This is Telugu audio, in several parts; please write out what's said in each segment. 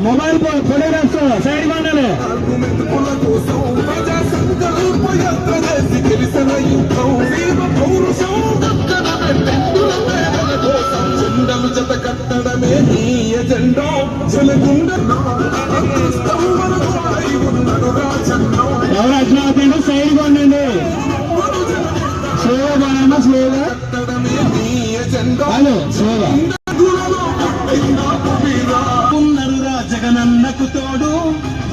मोबाइल सैड జత కట్టడమే నీ ఎజెండా సైడ్ కొనండి స్లోగా స్లోగా కట్టడమే నీ ఎజెండా స్లోగా జగనన్నకు తోడు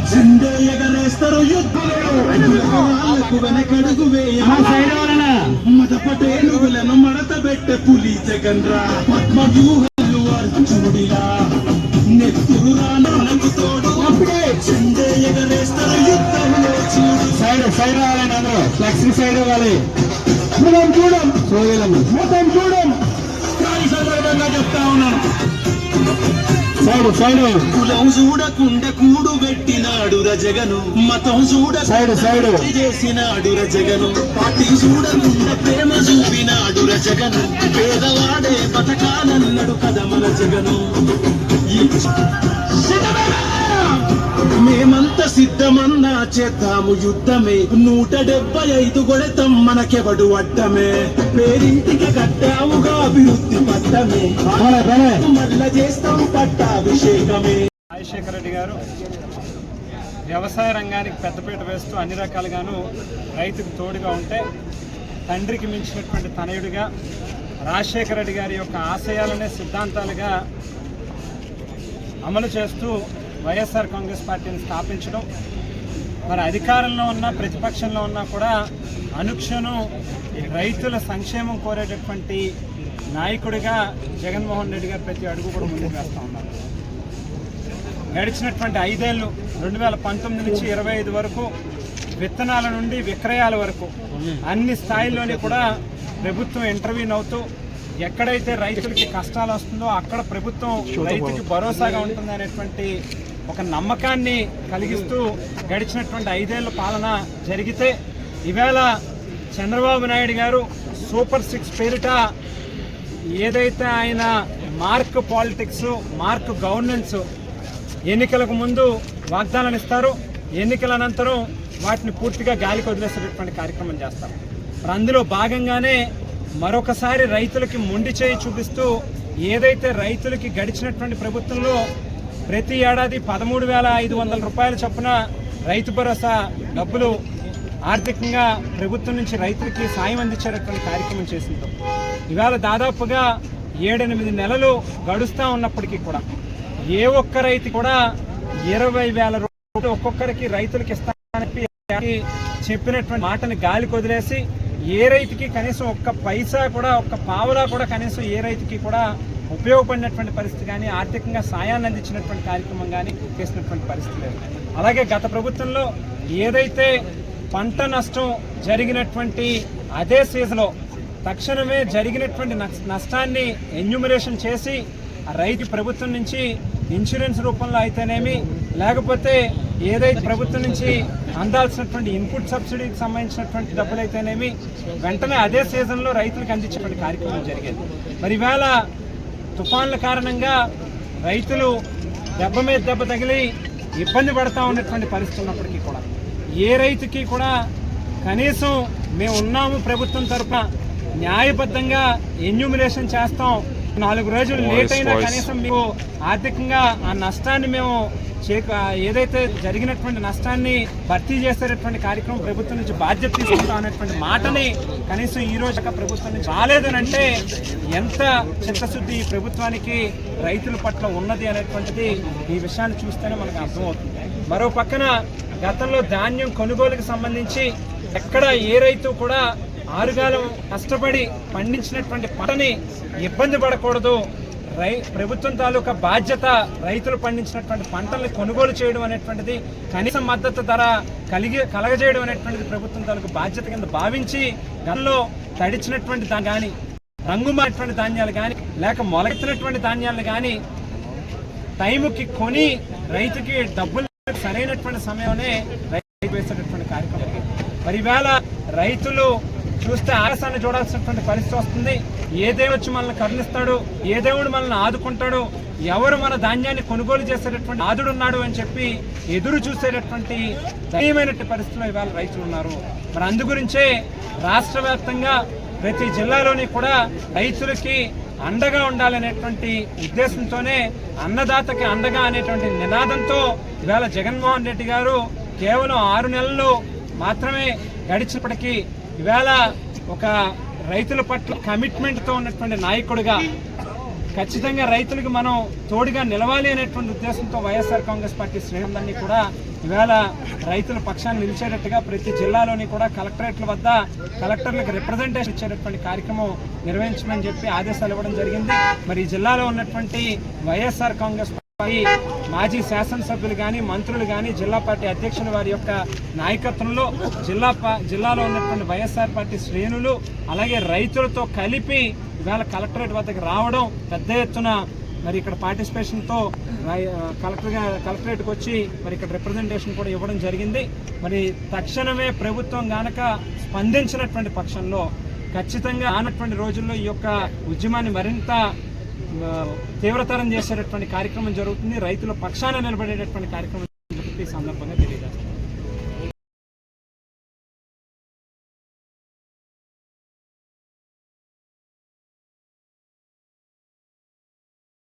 జెండే ఎగరేస్తారు యుద్ధాలకు వెనకడుగు మత పటేలుగులను మడత పెట్టే పులి జగన్ రా పద్మ వ్యూహాలు అర్జునుడిలా నెత్తురు రానకు తోడు అప్పుడే జెండే ఎగరేస్తారు యుద్ధంలో చూడు సైడ్ రావాలండి అందరూ ఫ్లెక్సీ సైడ్ ఇవ్వాలి చూడం మొత్తం చూడం సందర్భంగా చెప్తా ఉన్నాను కులం చూడకుండా కూడు పెట్టినాడు రజగను మతం చూడ సైడ్ చేసినాడు రజగను పార్టీ చూడకుండా ప్రేమ చూపినాడు రజగను పేదవాడే బతకాలన్నాడు కదా మన జగను మేమంతా సిద్ధమన్నా చేద్దాము యుద్ధమే 175 కొడతాం మనకెవడు అడ్డమే పేరింటికి కట్టావుగా అభివృద్ధి పట్టమే మళ్ళా చేస్తాం పట్టాభిషేకమే. రాజశేఖర రెడ్డి గారు వ్యవసాయ రంగానికి పెద్దపీట వేస్తూ అన్ని రకాలుగాను రైతుకు తోడుగా ఉంటే తండ్రికి మించినటువంటి తనయుడిగా రాజశేఖర రెడ్డి గారి యొక్క ఆశయాలనే సిద్ధాంతాలుగా అమలు చేస్తూ వైఎస్ఆర్ కాంగ్రెస్ పార్టీని స్థాపించడం, మరి అధికారంలో ఉన్న ప్రతిపక్షంలో ఉన్నా కూడా అనుక్షణం రైతుల సంక్షేమం కోరేటటువంటి నాయకుడిగా జగన్మోహన్ రెడ్డి గారు ప్రతి అడుగు కూడా ముందుకు వేస్తూ ఉన్నారు. గడిచినటువంటి 5 ఏళ్ళు 2019 నుంచి 25 వరకు విత్తనాల నుండి విక్రయాల వరకు అన్ని స్థాయిల్లోని కూడా ప్రభుత్వం ఇంటర్వ్యూన్ అవుతూ ఎక్కడైతే రైతులకి కష్టాలు వస్తుందో అక్కడ ప్రభుత్వం రైతుకి భరోసాగా ఉంటుంది అనేటువంటి ఒక నమ్మకాన్ని కలిగిస్తూ గడిచినటువంటి 5 ఏళ్ల పాలన జరిగితే ఈవేళ చంద్రబాబు నాయుడు గారు సూపర్ 6 పేరిట ఏదైతే ఆయన మార్క్ పాలిటిక్స్, మార్క్ గవర్నెన్స్ ఎన్నికలకు ముందు వాగ్దానాలు ఇస్తారు, ఎన్నికల అనంతరం వాటిని పూర్తిగా గాలికి వదిలేసేటటువంటి కార్యక్రమం చేస్తారు. అందులో భాగంగానే మరొకసారి రైతులకి మొండి చేయి చూపిస్తూ ఏదైతే రైతులకి గడిచినటువంటి ప్రభుత్వంలో ప్రతి ఏడాది 13,500 రూపాయల చొప్పున రైతు భరోసా డబ్బులు ఆర్థికంగా ప్రభుత్వం నుంచి రైతులకి సాయం అందించేటటువంటి కార్యక్రమం చేసింది. ఇవాళ దాదాపుగా 7-8 నెలలు గడుస్తూ ఉన్నప్పటికీ కూడా ఏ ఒక్క రైతు కూడా 20,000 రూపాయలు ఒక్కొక్కరికి రైతులకి ఇస్తానని చెప్పినటువంటి మాటని గాలికి వదిలేసి ఏ రైతుకి కనీసం ఒక్క పైసా కూడా, ఒక్క పావలా కూడా కనీసం ఏ రైతుకి కూడా ఉపయోగపడినటువంటి పరిస్థితి కానీ, ఆర్థికంగా సాయాన్ని అందించినటువంటి కార్యక్రమం కానీ చేసినటువంటి పరిస్థితి లేదు. అలాగే గత ప్రభుత్వంలో ఏదైతే పంట నష్టం జరిగినటువంటి అదే సీజన్లో తక్షణమే జరిగినటువంటి నష్టాన్ని ఎన్యూమరేషన్ చేసి రైతు ప్రభుత్వం నుంచి ఇన్సూరెన్స్ రూపంలో అయితేనేమి, లేకపోతే ఏదైతే ప్రభుత్వం నుంచి అందాల్సినటువంటి ఇన్పుట్ సబ్సిడీకి సంబంధించినటువంటి డబ్బులు అయితేనేమి వెంటనే అదే సీజన్లో రైతులకు అందించేటువంటి కార్యక్రమం జరిగేది. మరి ఇవాళ తుఫాన్ల కారణంగా రైతులు దెబ్బ మీద దెబ్బ తగిలి ఇబ్బంది పడతా ఉన్నటువంటి పరిస్థితి ఉన్నప్పటికీ కూడా ఏ రైతుకి కూడా కనీసం మేము ఉన్నాము ప్రభుత్వం తరఫున న్యాయబద్ధంగా ఎన్యూమినేషన్ చేస్తాం, 4 రోజులు లేట్ అయినా కనీసం మీకు ఆర్థికంగా ఆ నష్టాన్ని మేము ఏదైతే జరిగినటువంటి నష్టాన్ని భర్తీ చేసేటటువంటి కార్యక్రమం ప్రభుత్వం నుంచి బాధ్యత తీసుకుంటాం అనేటువంటి మాటని కనీసం ఈ రోజు ప్రభుత్వం నుంచి రాలేదనంటే ఎంత చిత్తశుద్ధి ఈ ప్రభుత్వానికి రైతుల పట్ల ఉన్నది అనేటువంటిది ఈ విషయాన్ని చూస్తేనే మనకు అర్థమవుతుంది. మరో పక్కన గతంలో ధాన్యం కొనుగోలుకి సంబంధించి ఎక్కడ ఏ రైతు కూడా ఆరుగాలం కష్టపడి పండించినటువంటి పంటని ఇబ్బంది పడకూడదు, ప్రభుత్వం తాలూకా బాధ్యత రైతులు పండించినటువంటి పంటల్ని కొనుగోలు చేయడం అనేటువంటిది, కనీస మద్దతు ధర కలగజేయడం అనేటువంటిది ప్రభుత్వం తాలూకా బాధ్యత కింద భావించి గతంలో తడిచినటువంటి కానీ, రంగు మారినటువంటి ధాన్యాలు కానీ, లేక మొలకెత్తినటువంటి ధాన్యాలను కానీ టైంకి కొని రైతుకి డబ్బులు సరైనటువంటి సమయంలోనే రైతు వేసేటటువంటి కార్యక్రమం. మరి ఈవేళ రైతులు చూస్తే ఆకాశాన్ని చూడాల్సినటువంటి పరిస్థితి వస్తుంది. ఏ దేవుడు వచ్చి మనల్ని కరుణిస్తాడు, ఏ దేవుడు మనల్ని ఆదుకుంటాడు, ఎవరు మన ధాన్యాన్ని కొనుగోలు చేసేటటువంటి ఆదుడున్నాడు అని చెప్పి ఎదురు చూసేటటువంటి దయమైనటువంటి పరిస్థితిలో ఇవాళ రైతులు ఉన్నారు. మరి అందుగురించే రాష్ట్ర వ్యాప్తంగా ప్రతి జిల్లాలోని కూడా రైతులకి అండగా ఉండాలనేటువంటి ఉద్దేశంతోనే అన్నదాతకి అండగా అనేటువంటి నినాదంతో ఇవాళ జగన్మోహన్ రెడ్డి గారు కేవలం 6 నెలలు మాత్రమే గడిచినప్పటికీ ఇవాళ ఒక రైతుల పట్ల కమిట్మెంట్తో ఉన్నటువంటి నాయకుడిగా ఖచ్చితంగా రైతులకు మనం తోడుగా నిలవాలి అనేటువంటి ఉద్దేశంతో వైఎస్ఆర్ కాంగ్రెస్ పార్టీ శ్రేణులన్నీ కూడా ఇవాళ రైతుల పక్షాన్ని నిలిచేటట్టుగా ప్రతి జిల్లాలోని కూడా కలెక్టరేట్ల వద్ద కలెక్టర్లకు రిప్రజెంటేషన్ ఇచ్చేటటువంటి కార్యక్రమం నిర్వహించమని చెప్పి ఆదేశాలు ఇవ్వడం జరిగింది. మరి ఈ జిల్లాలో ఉన్నటువంటి వైఎస్ఆర్ కాంగ్రెస్ పార్టీ మాజీ శాసనసభ్యులు కానీ, మంత్రులు కానీ, జిల్లా పార్టీ అధ్యక్షులు వారి యొక్క నాయకత్వంలో జిల్లాలో ఉన్నటువంటి వైఎస్ఆర్ పార్టీ శ్రేణులు అలాగే రైతులతో కలిపి ఇవాళ కలెక్టరేట్ వద్దకు రావడం, పెద్ద ఎత్తున మరి ఇక్కడ పార్టిసిపేషన్తో కలెక్టరేట్కి వచ్చి మరి ఇక్కడ రిప్రజెంటేషన్ కూడా ఇవ్వడం జరిగింది. మరి తక్షణమే ప్రభుత్వం గనక స్పందించినటువంటి పక్షంలో ఖచ్చితంగా రానటువంటి రోజుల్లో ఈ యొక్క ఉద్యమాన్ని మరింత తీవ్రతరం చేసేటటువంటి కార్యక్రమం జరుగుతుంది. రైతుల పక్షాన నిలబడేటటువంటి కార్యక్రమం ఈ సందర్భంగా తెలియజేస్తారు.